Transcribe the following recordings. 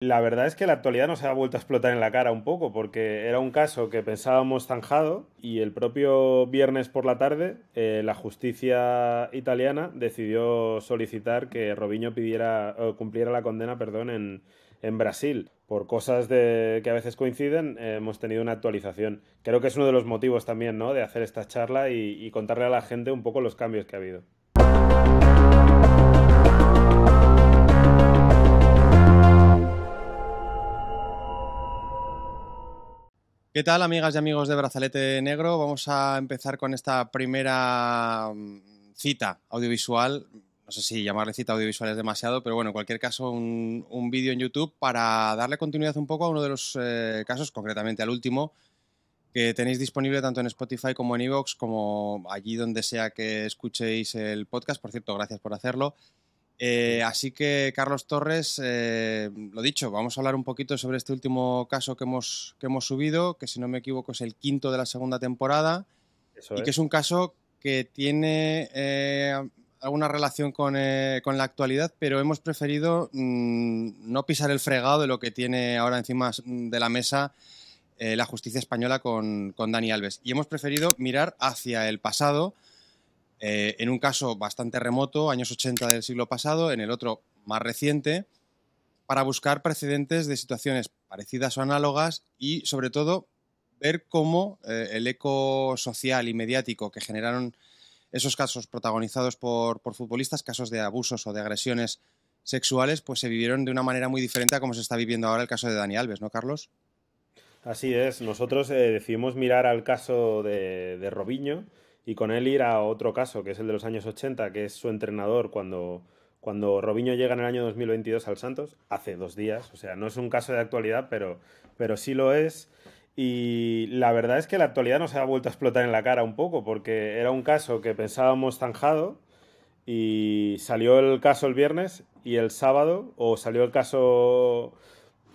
La verdad es que la actualidad nos ha vuelto a explotar en la cara un poco, porque era un caso que pensábamos zanjado y el propio viernes por la tarde la justicia italiana decidió solicitar que Robinho pidiera o cumpliera la condena, perdón, en Brasil. Por cosas que a veces coinciden, hemos tenido una actualización. Creo que es uno de los motivos también, ¿no?, de hacer esta charla y contarle a la gente un poco los cambios que ha habido. ¿Qué tal, amigas y amigos de Brazalete Negro? Vamos a empezar con esta primera cita audiovisual. No sé si llamarle cita audiovisual es demasiado, pero bueno, en cualquier caso, un vídeo en YouTube para darle continuidad un poco a uno de los casos, concretamente al último, que tenéis disponible tanto en Spotify como en iVoox, como allí donde sea que escuchéis el podcast. Por cierto, gracias por hacerlo. Así que, Carlos Torres, lo dicho, vamos a hablar un poquito sobre este último caso que hemos subido, que si no me equivoco es el quinto de la segunda temporada, Eso y que es es. un caso que tiene alguna relación con la actualidad, pero hemos preferido no pisar el fregado de lo que tiene ahora encima de la mesa la justicia española con Dani Alves. Y hemos preferido mirar hacia el pasado, en un caso bastante remoto, años 80 del siglo pasado, en el otro más reciente, para buscar precedentes de situaciones parecidas o análogas y, sobre todo, ver cómo el eco social y mediático que generaron esos casos protagonizados por futbolistas, casos de abusos o de agresiones sexuales, pues se vivieron de una manera muy diferente a como se está viviendo ahora el caso de Dani Alves, ¿no, Carlos? Así es, nosotros decidimos mirar al caso de Robinho y con él ir a otro caso, que es el de los años 80, que es su entrenador cuando Robinho llega en el año 2022 al Santos, hace 2 días. O sea, no es un caso de actualidad, pero sí lo es. Y la verdad es que la actualidad nos ha vuelto a explotar en la cara un poco, porque era un caso que pensábamos zanjado y salió el caso el viernes y el sábado, o salió el caso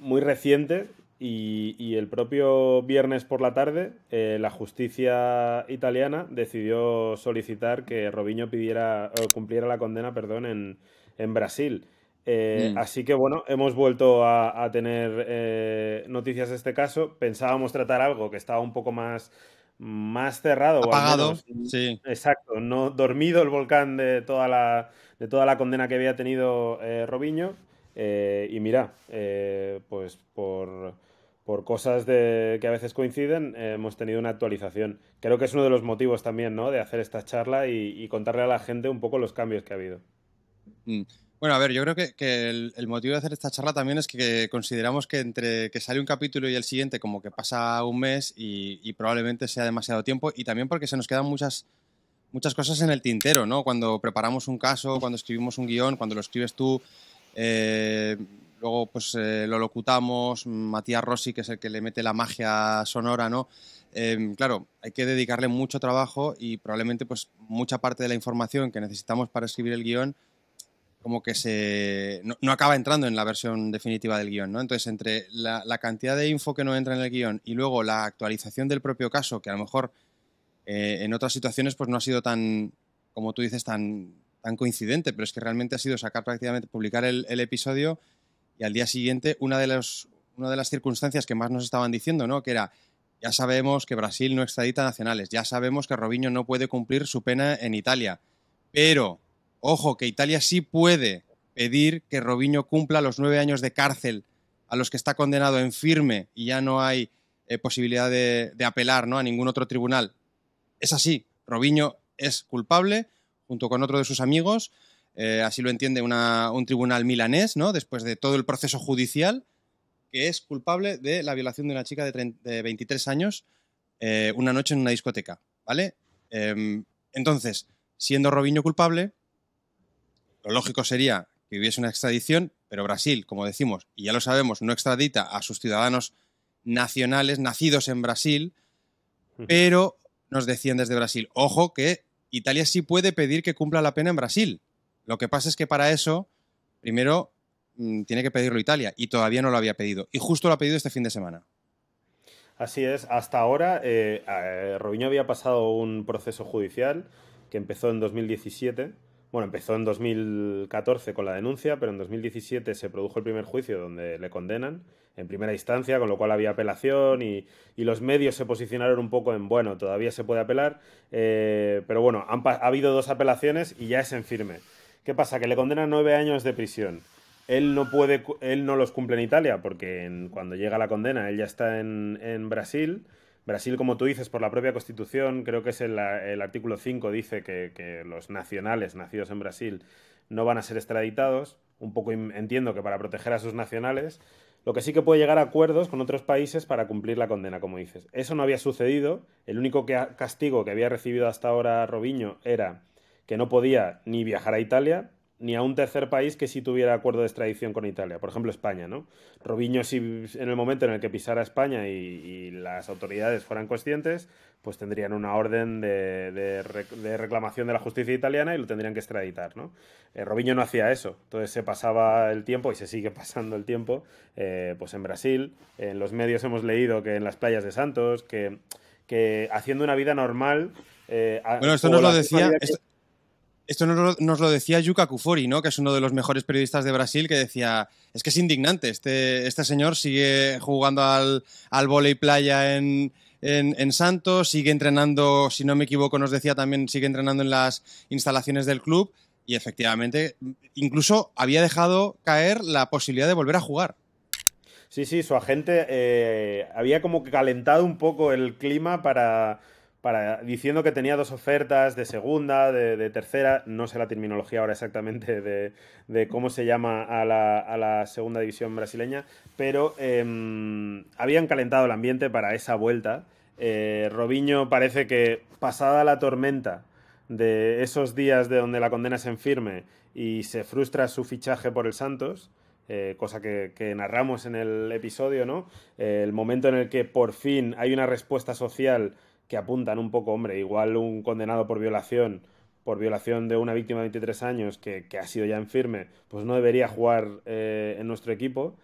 muy reciente y el propio viernes por la tarde la justicia italiana decidió solicitar que Robinho pidiera o cumpliera la condena, perdón, en Brasil. Mm. Así que bueno, hemos vuelto a tener noticias de este caso. Pensábamos tratar algo que estaba un poco más cerrado, o al Apagado, menos, sí. exacto, no dormido el volcán de toda la condena que había tenido Robinho. Y mira, pues por cosas que a veces coinciden, hemos tenido una actualización. Creo que es uno de los motivos también, ¿no?, de hacer esta charla y contarle a la gente un poco los cambios que ha habido. Mm. Bueno, a ver, yo creo que el motivo de hacer esta charla también es que consideramos que entre que sale un capítulo y el siguiente como que pasa un mes y probablemente sea demasiado tiempo, y también porque se nos quedan muchas cosas en el tintero, ¿no? Cuando preparamos un caso, cuando escribimos un guión, cuando lo escribes tú, eh, luego pues lo locutamos, Matías Rossi, que es el que le mete la magia sonora, ¿no? Claro, hay que dedicarle mucho trabajo y probablemente pues mucha parte de la información que necesitamos para escribir el guión como que no acaba entrando en la versión definitiva del guión, ¿no? Entonces, entre la cantidad de info que no entra en el guión y luego la actualización del propio caso, que a lo mejor en otras situaciones pues no ha sido tan, como tú dices, tan coincidente, pero es que realmente ha sido sacar prácticamente, publicar el episodio y al día siguiente una de las circunstancias que más nos estaban diciendo, ¿no? Que era, ya sabemos que Brasil no extradita nacionales, ya sabemos que Robinho no puede cumplir su pena en Italia, pero, ojo, que Italia sí puede pedir que Robinho cumpla los 9 años de cárcel a los que está condenado en firme y ya no hay posibilidad de apelar, ¿no?, a ningún otro tribunal. Es así, Robinho es culpable junto con otro de sus amigos, así lo entiende un tribunal milanés, ¿no?, después de todo el proceso judicial, que es culpable de la violación de una chica de 23 años una noche en una discoteca, ¿vale? Entonces, siendo Robinho culpable, lo lógico sería que hubiese una extradición, pero Brasil, como decimos, y ya lo sabemos, no extradita a sus ciudadanos nacionales nacidos en Brasil, pero nos decían desde Brasil, ojo, que Italia sí puede pedir que cumpla la pena en Brasil. Lo que pasa es que para eso, primero, tiene que pedirlo Italia, y todavía no lo había pedido. Y justo lo ha pedido este fin de semana. Así es, hasta ahora Robinho había pasado un proceso judicial que empezó en 2017, Bueno, empezó en 2014 con la denuncia, pero en 2017 se produjo el primer juicio donde le condenan en primera instancia, con lo cual había apelación y los medios se posicionaron un poco en, bueno, todavía se puede apelar, pero bueno, ha habido 2 apelaciones y ya es en firme. ¿Qué pasa? Que le condenan 9 años de prisión. Él no los cumple en Italia porque cuando llega la condena él ya está en Brasil. Brasil, como tú dices, por la propia Constitución, creo que es el artículo 5, dice que los nacionales nacidos en Brasil no van a ser extraditados. Un poco entiendo que para proteger a sus nacionales. Lo que sí que puede llegar a acuerdos con otros países para cumplir la condena, como dices. Eso no había sucedido. El único castigo que había recibido hasta ahora Robinho era que no podía ni viajar a Italia ni a un tercer país que sí tuviera acuerdo de extradición con Italia, por ejemplo España, ¿no? Robinho, si en el momento en el que pisara España y las autoridades fueran conscientes, pues tendrían una orden de reclamación de la justicia italiana y lo tendrían que extraditar, ¿no? Robinho no hacía eso, entonces se pasaba el tiempo y se sigue pasando el tiempo, pues en Brasil, en los medios hemos leído que en las playas de Santos, que haciendo una vida normal. Bueno, esto nos lo decía. Esto nos lo decía Yuka Kufori, ¿no? Que es uno de los mejores periodistas de Brasil, que decía, es que es indignante, este señor sigue jugando al vóley playa en Santos, sigue entrenando, si no me equivoco, nos decía también, sigue entrenando en las instalaciones del club y efectivamente incluso había dejado caer la posibilidad de volver a jugar. Sí, sí, su agente había como que calentado un poco el clima diciendo que tenía 2 ofertas de segunda, de tercera, no sé la terminología ahora exactamente de cómo se llama a la segunda división brasileña, pero habían calentado el ambiente para esa vuelta. Robinho parece que pasada la tormenta de esos días de donde la condena es en firme y se frustra su fichaje por el Santos, cosa que narramos en el episodio, ¿no? El momento en el que por fin hay una respuesta social que apuntan un poco, hombre, igual un condenado por violación de una víctima de 23 años que ha sido ya en firme, pues no debería jugar en nuestro equipo.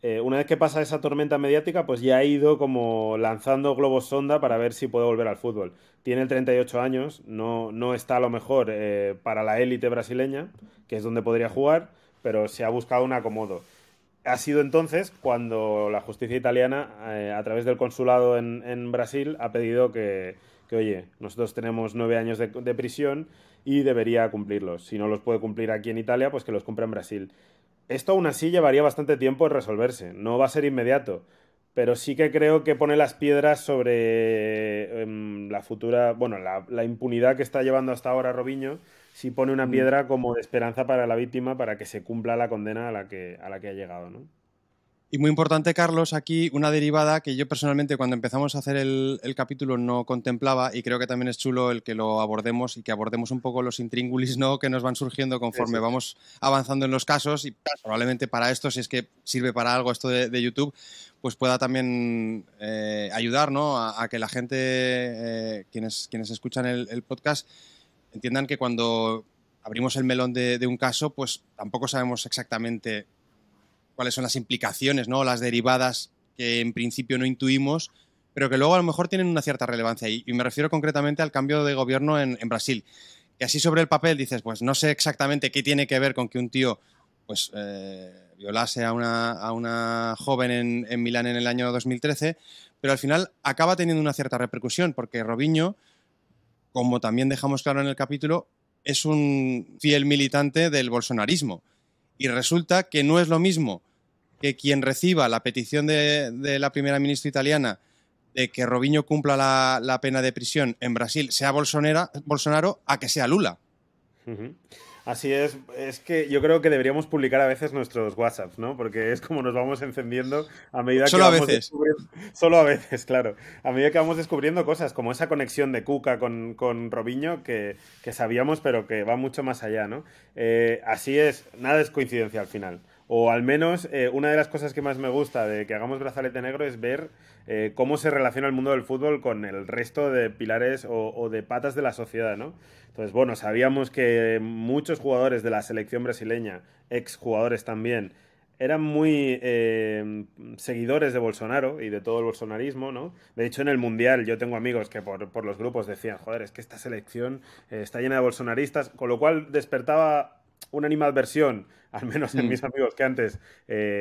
Una vez que pasa esa tormenta mediática, pues ya ha ido como lanzando globos sonda para ver si puede volver al fútbol. Tiene el 38 años, no está a lo mejor para la élite brasileña, que es donde podría jugar, pero se ha buscado un acomodo. Ha sido entonces cuando la justicia italiana, a través del consulado en Brasil, ha pedido oye, nosotros tenemos 9 años de prisión y debería cumplirlos. Si no los puede cumplir aquí en Italia, pues que los cumpla en Brasil. Esto aún así llevaría bastante tiempo en resolverse, no va a ser inmediato, pero sí que creo que pone las piedras sobre la futura, bueno, la impunidad que está llevando hasta ahora Robinho, sí pone una piedra como de esperanza para la víctima para que se cumpla la condena a la que ha llegado, ¿no? Y muy importante, Carlos, aquí una derivada que yo personalmente cuando empezamos a hacer el capítulo no contemplaba y creo que también es chulo el que lo abordemos y que abordemos un poco los intríngulis, ¿no?, que nos van surgiendo conforme Sí, sí. vamos avanzando en los casos y probablemente para esto, si es que sirve para algo esto de YouTube, pues pueda también ayudar, ¿no?, a que la gente, quienes escuchan el podcast, entiendan que cuando abrimos el melón de un caso, pues tampoco sabemos exactamente cuáles son las implicaciones, ¿no?, las derivadas que en principio no intuimos, pero que luego a lo mejor tienen una cierta relevancia. Y me refiero concretamente al cambio de gobierno en Brasil. Que así sobre el papel dices, pues no sé exactamente qué tiene que ver con que un tío pues violase a una joven en Milán en el año 2013, pero al final acaba teniendo una cierta repercusión, porque Robinho, como también dejamos claro en el capítulo, es un fiel militante del bolsonarismo. Y resulta que no es lo mismo que quien reciba la petición de la primera ministra italiana de que Robinho cumpla la pena de prisión en Brasil sea Bolsonaro a que sea Lula. Ujú. Así es que yo creo que deberíamos publicar a veces nuestros WhatsApps, ¿no? Porque es como nos vamos encendiendo a medida que Solo a vamos veces. descubriendo, solo a veces, claro, a medida que vamos descubriendo cosas, como esa conexión de Cuca con Robinho, que sabíamos, pero que va mucho más allá, ¿no? Así es, nada es coincidencia al final. O al menos una de las cosas que más me gusta de que hagamos Brazalete Negro es ver cómo se relaciona el mundo del fútbol con el resto de pilares o de patas de la sociedad, ¿no? Entonces, bueno, sabíamos que muchos jugadores de la selección brasileña, exjugadores también, eran muy seguidores de Bolsonaro y de todo el bolsonarismo, ¿no? De hecho, en el Mundial yo tengo amigos que por los grupos decían, joder, es que esta selección está llena de bolsonaristas, con lo cual despertaba una animadversión, al menos en Mm. mis amigos que antes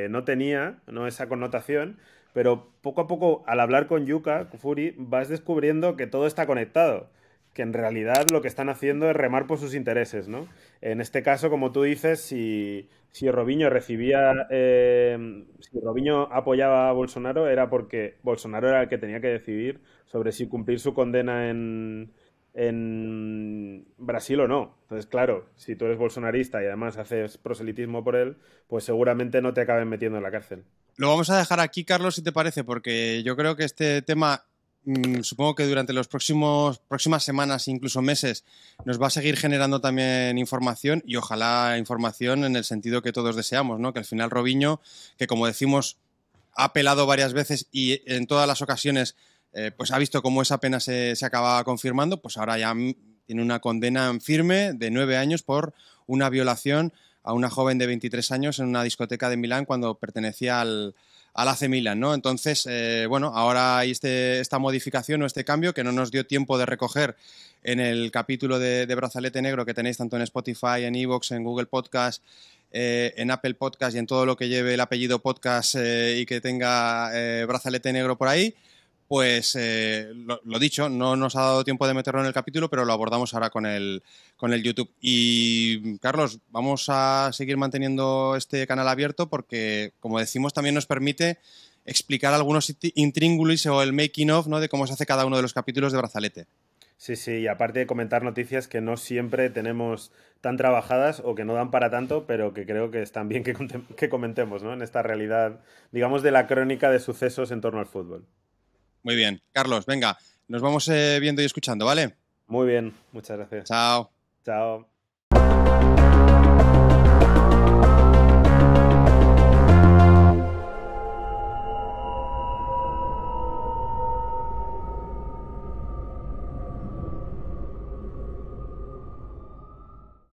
no tenía, ¿no? Esa connotación, pero poco a poco, al hablar con Yuka Furi, vas descubriendo que todo está conectado, que en realidad lo que están haciendo es remar por sus intereses, ¿no? En este caso, como tú dices, si Robinho recibía, si Robinho apoyaba a Bolsonaro era porque Bolsonaro era el que tenía que decidir sobre si cumplir su condena en Brasil o no. Entonces, claro, si tú eres bolsonarista y además haces proselitismo por él, pues seguramente no te acaben metiendo en la cárcel. Lo vamos a dejar aquí, Carlos, si te parece, porque yo creo que este tema, supongo que durante las próximas semanas, incluso meses, nos va a seguir generando también información y ojalá información en el sentido que todos deseamos, ¿no? Que al final Robinho, que como decimos, ha apelado varias veces y en todas las ocasiones pues ha visto cómo esa pena se acaba confirmando, pues ahora ya tiene una condena en firme de 9 años por una violación a una joven de 23 años en una discoteca de Milán cuando pertenecía al AC Milan, ¿no? Entonces, bueno, ahora hay esta modificación o este cambio que no nos dio tiempo de recoger en el capítulo de Brazalete Negro que tenéis tanto en Spotify, en Evox, en Google Podcast, en Apple Podcast y en todo lo que lleve el apellido podcast y que tenga Brazalete Negro por ahí. Pues lo dicho, no nos ha dado tiempo de meterlo en el capítulo, pero lo abordamos ahora con el YouTube. Y Carlos, vamos a seguir manteniendo este canal abierto porque, como decimos, también nos permite explicar algunos intríngulis o el making of, ¿no? De cómo se hace cada uno de los capítulos de Brazalete. Sí, sí, y aparte de comentar noticias que no siempre tenemos tan trabajadas o que no dan para tanto, pero que creo que están bien que comentemos, ¿no? En esta realidad, digamos, de la crónica de sucesos en torno al fútbol. Muy bien, Carlos, venga, nos vamos viendo y escuchando, ¿vale? Muy bien, muchas gracias. Chao. Chao.